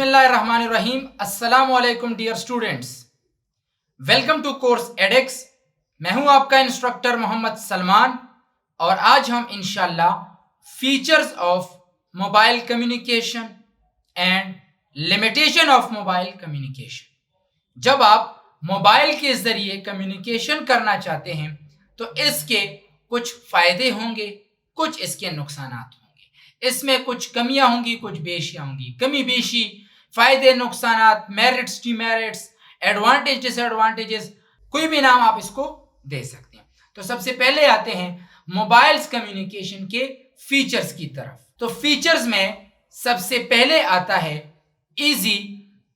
बिस्मिल्लाहिर्रहमानिर्रहीम। अस्सलाम वालेकुम dear students, welcome to course edX. मैं हूं आपका इंस्ट्रक्टर मोहम्मद सलमान और आज हम इंशाल्लाह features of mobile communication and limitation of mobile communication, जब आप मोबाइल के ज़रिए कम्युनिकेशन करना चाहते हैं तो इसके कुछ फ़ायदे होंगे, कुछ इसके नुकसानात होंगे। इसमें कुछ कमियां होंगी, कुछ बेशियां होंगी। कमी बेशी, फ़ायदे नुकसानात, मेरिट्स डिमेरिट्स, एडवांटेज डिसएडवांटेजेस, कोई भी नाम आप इसको दे सकते हैं। तो सबसे पहले आते हैं मोबाइल्स कम्युनिकेशन के फीचर्स की तरफ। तो फीचर्स में सबसे पहले आता है easy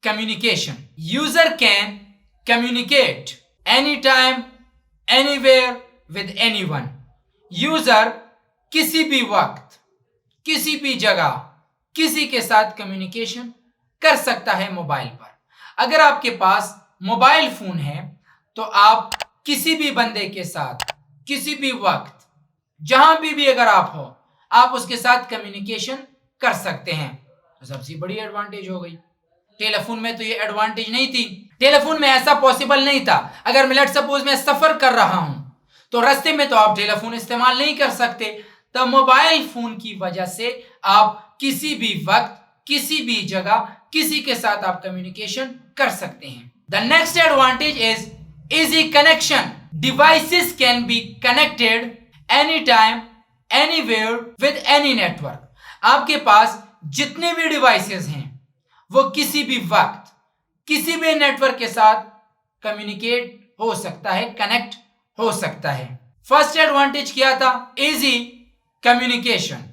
communication. User can communicate any time anywhere with anyone. User किसी भी वक्त, किसी भी जगह, किसी के साथ कम्युनिकेशन कर सकता है मोबाइल पर। अगर आपके पास मोबाइल फोन है तो आप किसी भी बंदे के साथ, किसी भी वक्त, जहां भी अगर आप हो, आप उसके साथ कम्युनिकेशन कर सकते हैं। तो सबसे बड़ी एडवांटेज हो गई। टेलीफोन में तो ये एडवांटेज नहीं थी। टेलीफोन में ऐसा पॉसिबल नहीं था। अगर मैं लेट सपोज मैं सफर कर रहा हूं तो रास्ते में तो आप टेलीफोन इस्तेमाल नहीं कर सकते। तो मोबाइल फोन की वजह से आप किसी भी वक्त, किसी भी जगह, किसी के साथ आप कम्युनिकेशन कर सकते हैं। The next advantage is easy connection. Devices can be connected any time anywhere with any network. आपके पास जितने भी डिवाइसेस हैं वो किसी भी वक्त, किसी भी नेटवर्क के साथ कम्युनिकेट हो सकता है, कनेक्ट हो सकता है। फर्स्ट एडवांटेज क्या था? Easy communication.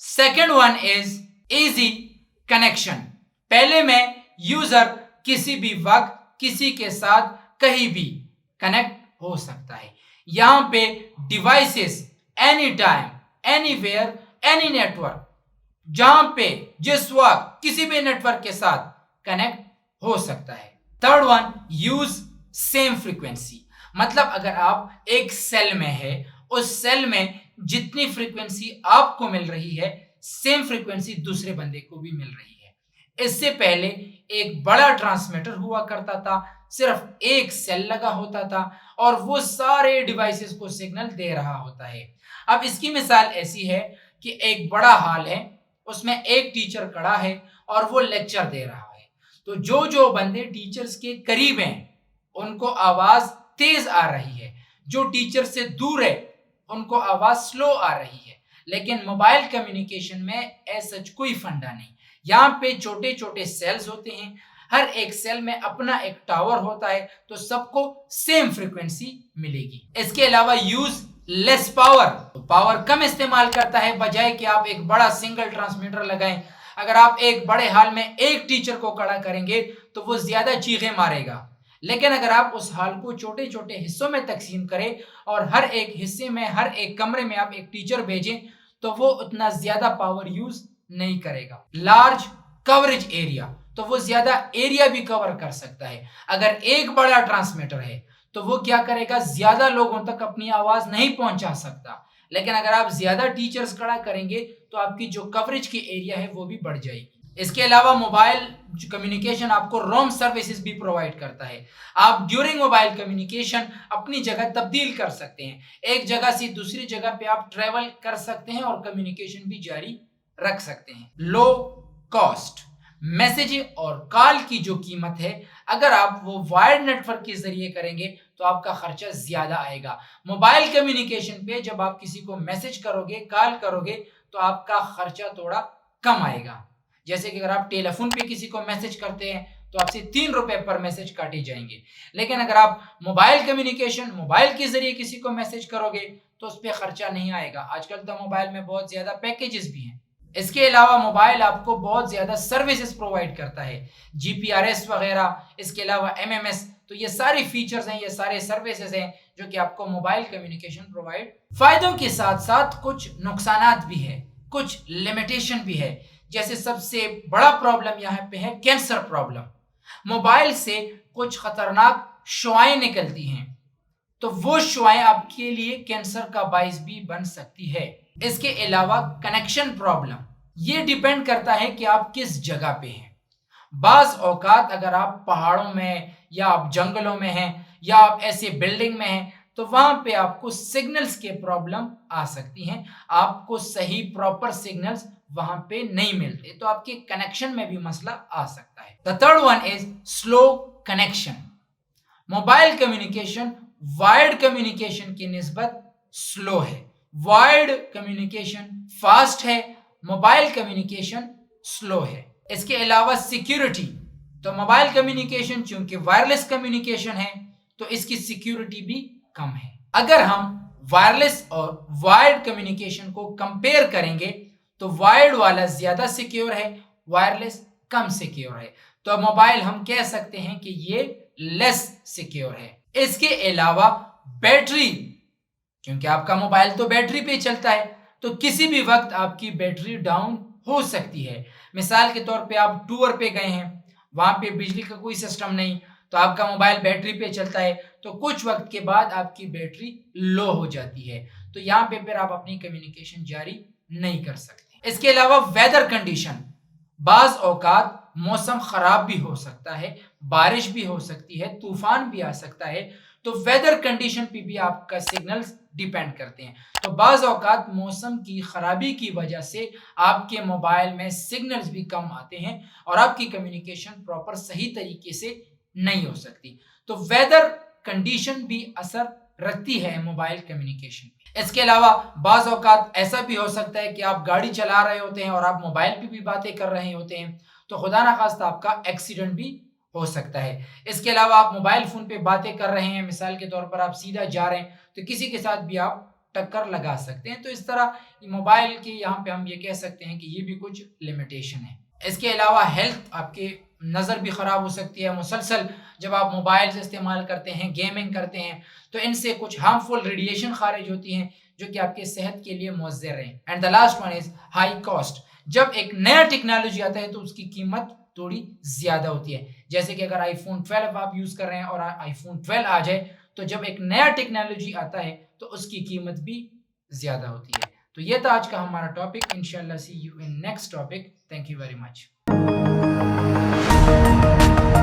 Second one is easy connection. पहले में यूजर किसी भी वक्त, किसी के साथ, कहीं भी कनेक्ट हो सकता है। यहां पे devices any time anywhere any network, जहां पे जिस वक्त किसी भी नेटवर्क के साथ कनेक्ट हो सकता है। Third one, use same frequency. मतलब अगर आप एक सेल में है, उस सेल में जितनी फ्रीक्वेंसी आपको मिल रही है, सेम फ्रीक्वेंसी दूसरे बंदे को भी मिल रही है। इससे पहले एक बड़ा ट्रांसमीटर हुआ करता था, सिर्फ एक सेल लगा होता था और वो सारे डिवाइसेस को सिग्नल दे रहा होता है। अब इसकी मिसाल ऐसी है कि एक बड़ा हॉल है, उसमें एक टीचर खड़ा है और वो लेक्चर दे रहा है। तो जो जो बंदे टीचर्स के करीब हैं उनको आवाज तेज आ रही है, जो टीचर से दूर है उनको आवाज स्लो आ रही है। लेकिन मोबाइल कम्युनिकेशन में ऐसा कोई फंडा नहीं। यहाँ पे छोटे छोटे सेल्स होते हैं, हर एक सेल में अपना एक टावर होता है, तो सबको सेम फ्रीक्वेंसी मिलेगी। इसके अलावा यूज लेस पावर, तो पावर कम इस्तेमाल करता है, बजाय कि आप एक बड़ा सिंगल ट्रांसमीटर लगाएं। अगर आप एक बड़े हॉल में एक टीचर को खड़ा करेंगे तो वो ज्यादा चीखें मारेगा। लेकिन अगर आप उस हॉल को छोटे छोटे हिस्सों में तकसीम करें और हर एक हिस्से में, हर एक कमरे में आप एक टीचर भेजें तो वो उतना ज्यादा पावर यूज नहीं करेगा। लार्ज कवरेज एरिया, तो वो ज्यादा एरिया भी कवर कर सकता है। अगर एक बड़ा ट्रांसमीटर है तो वो क्या करेगा, ज्यादा लोगों तक अपनी आवाज नहीं पहुंचा सकता। लेकिन अगर आप ज्यादा टीचर्स खड़ा करेंगे तो आपकी जो कवरेज की एरिया है वो भी बढ़ जाएगी। इसके अलावा मोबाइल कम्युनिकेशन आपको रोम सर्विसेज भी प्रोवाइड करता है। आप ड्यूरिंग मोबाइल कम्युनिकेशन अपनी जगह तब्दील कर सकते हैं, एक जगह से दूसरी जगह पे आप ट्रेवल कर सकते हैं और कम्युनिकेशन भी जारी रख सकते हैं। लो कॉस्ट, मैसेज और कॉल की जो कीमत है, अगर आप वो वायर्ड नेटवर्क के जरिए करेंगे तो आपका खर्चा ज्यादा आएगा। मोबाइल कम्युनिकेशन पे जब आप किसी को मैसेज करोगे, कॉल करोगे तो आपका खर्चा थोड़ा कम आएगा। जैसे कि अगर आप टेलीफोन पे किसी को मैसेज करते हैं तो आपसे 3 रुपए पर मैसेज काटे जाएंगे। लेकिन अगर आप मोबाइल कम्युनिकेशन, मोबाइल के जरिए किसी को मैसेज करोगे तो उस पर खर्चा नहीं आएगा। आजकल तो मोबाइल में बहुत ज्यादा पैकेजेस भी हैं। इसके अलावा मोबाइल आपको बहुत ज्यादा सर्विसेज प्रोवाइड करता है, जीपीआरएस वगैरह, इसके अलावा एमएमएस। तो ये सारे फीचर्स हैं, ये सारे सर्विसेज हैं जो कि आपको मोबाइल कम्युनिकेशन प्रोवाइड। फायदों के साथ साथ कुछ नुकसानात भी है, कुछ लिमिटेशन भी है। जैसे सबसे बड़ा प्रॉब्लम यहाँ पे है कैंसर प्रॉब्लम। मोबाइल से कुछ खतरनाक शुआएं निकलती हैं, तो वो शुआएं आपके लिए कैंसर का बाइस भी बन सकती है। इसके अलावा कनेक्शन प्रॉब्लम, ये डिपेंड करता है कि आप किस जगह पे हैं। بعض اوقات اگر آپ پہاڑوں میں یا آپ جنگلوں میں ہیں یا آپ ایسے بلڈنگ میں ہیں تو وہاں پہ آپ کو سگنلز کے پرابلم آ سکتی ہیں، آپ کو صحیح پراپر سگنلز وہاں پہ نہیں ملتے، تو آپ کے کنیکشن میں بھی مسئلہ آ سکتا ہے۔ The third one is slow connection۔ Mobile communication wired communication کی نسبت سلو ہے، وائرڈ کمیونیکیشن فاسٹ ہے، موبائل کمیونیکیشن سلو ہے۔ اس کے علاوہ سیکیورٹی، تو موبائل کمیونیکیشن چونکہ وائرلیس کمیونیکیشن ہے تو اس کی سیکیورٹی بھی کم ہے۔ اگر ہم وائرلیس اور وائرڈ کمیونیکیشن کو کمپیئر کریں گے تو وائرڈ والا زیادہ سیکیور ہے، وائرلیس کم سیکیور ہے، تو موبائل ہم کہہ سکتے ہیں کہ یہ لیس سیکیور ہے۔ اس کے علاوہ بیٹری، کیونکہ آپ کا موبائل تو بیٹری پہ چلتا ہے تو کسی بھی وقت آپ کی بیٹری ڈاؤن ہو سکتی ہے۔ مثال کے طور پہ آپ ٹور پہ گئے ہیں، وہاں پہ بجلی کا کوئی سسٹم نہیں، تو آپ کا موبائل بیٹری پہ چلتا ہے تو کچھ وقت کے بعد آپ کی بیٹری لو ہو جاتی ہے، تو یہاں پہ پھر آپ اپنی کمیونیکیشن جاری نہیں کر سکتے۔ اس کے علاوہ ویدر کنڈیشن، بعض اوقات موسم خراب بھی ہو سکتا ہے، بارش بھی ہو سکتی ہے، طوفان بھی آ سکتا ہے، تو ویدر کنڈیشن پہ بھی آپ کا سگنلز ڈیپینڈ کرتے ہیں، تو بعض اوقات موسم کی خرابی کی وجہ سے آپ کے موبائل میں سگنلز بھی کم آتے ہیں اور آپ کی کمیونیکیشن پراپر صحیح طریقے سے نہیں ہو سکتی، تو ویدر کنڈیشن بھی اثر رکھتی ہے موبائل کمیونیکیشن پہ۔ اس کے علاوہ بعض اوقات ایسا بھی ہو سکتا ہے کہ آپ گاڑی چلا رہے ہوتے ہیں اور آپ موبائل پہ بھی باتیں کر رہے ہوتے ہیں، تو خدا نخواستہ آپ کا ایکسیڈنٹ بھی ہو سکتا ہے۔ اس کے علاوہ آپ موبائل فون پہ باتیں کر رہے ہیں، مثال کے طور پر آپ سیدھا جا رہے ہیں تو کسی کے ساتھ بھی آپ ٹکر لگا سکتے ہیں، تو اس طرح موبائل کے یہاں پہ ہم یہ کہہ سکتے ہیں کہ یہ بھی کچھ لیمیٹیشن ہے۔ اس کے علاوہ ہیلتھ، آپ کے نظر بھی خراب ہو سکتی ہے، مسلسل جب آپ موبائل سے استعمال کرتے ہیں، گیمنگ کرتے ہیں تو ان سے کچھ ہارمفل ریڈیشن خارج ہوتی ہیں جو کہ آپ کے صحت کے لیے مضر ہیں۔ And the last one is high cost, جب ایک نیا ٹیکنالوجی آتا ہے تو اس کی قیمت تھوڑی زیادہ ہوتی ہے، جیسے کہ اگر آئی فون 12 آپ یوز کر رہے ہیں اور آئی فون 12 آ جائے تو جب ایک نیا ٹیکنالوجی آتا ہے تو اس کی قیمت بھی زیادہ ہوتی ہے۔ تو یہ تھا آج کا ہمارا ٹاپک، انشاءاللہ see you in next topic, thank you very much.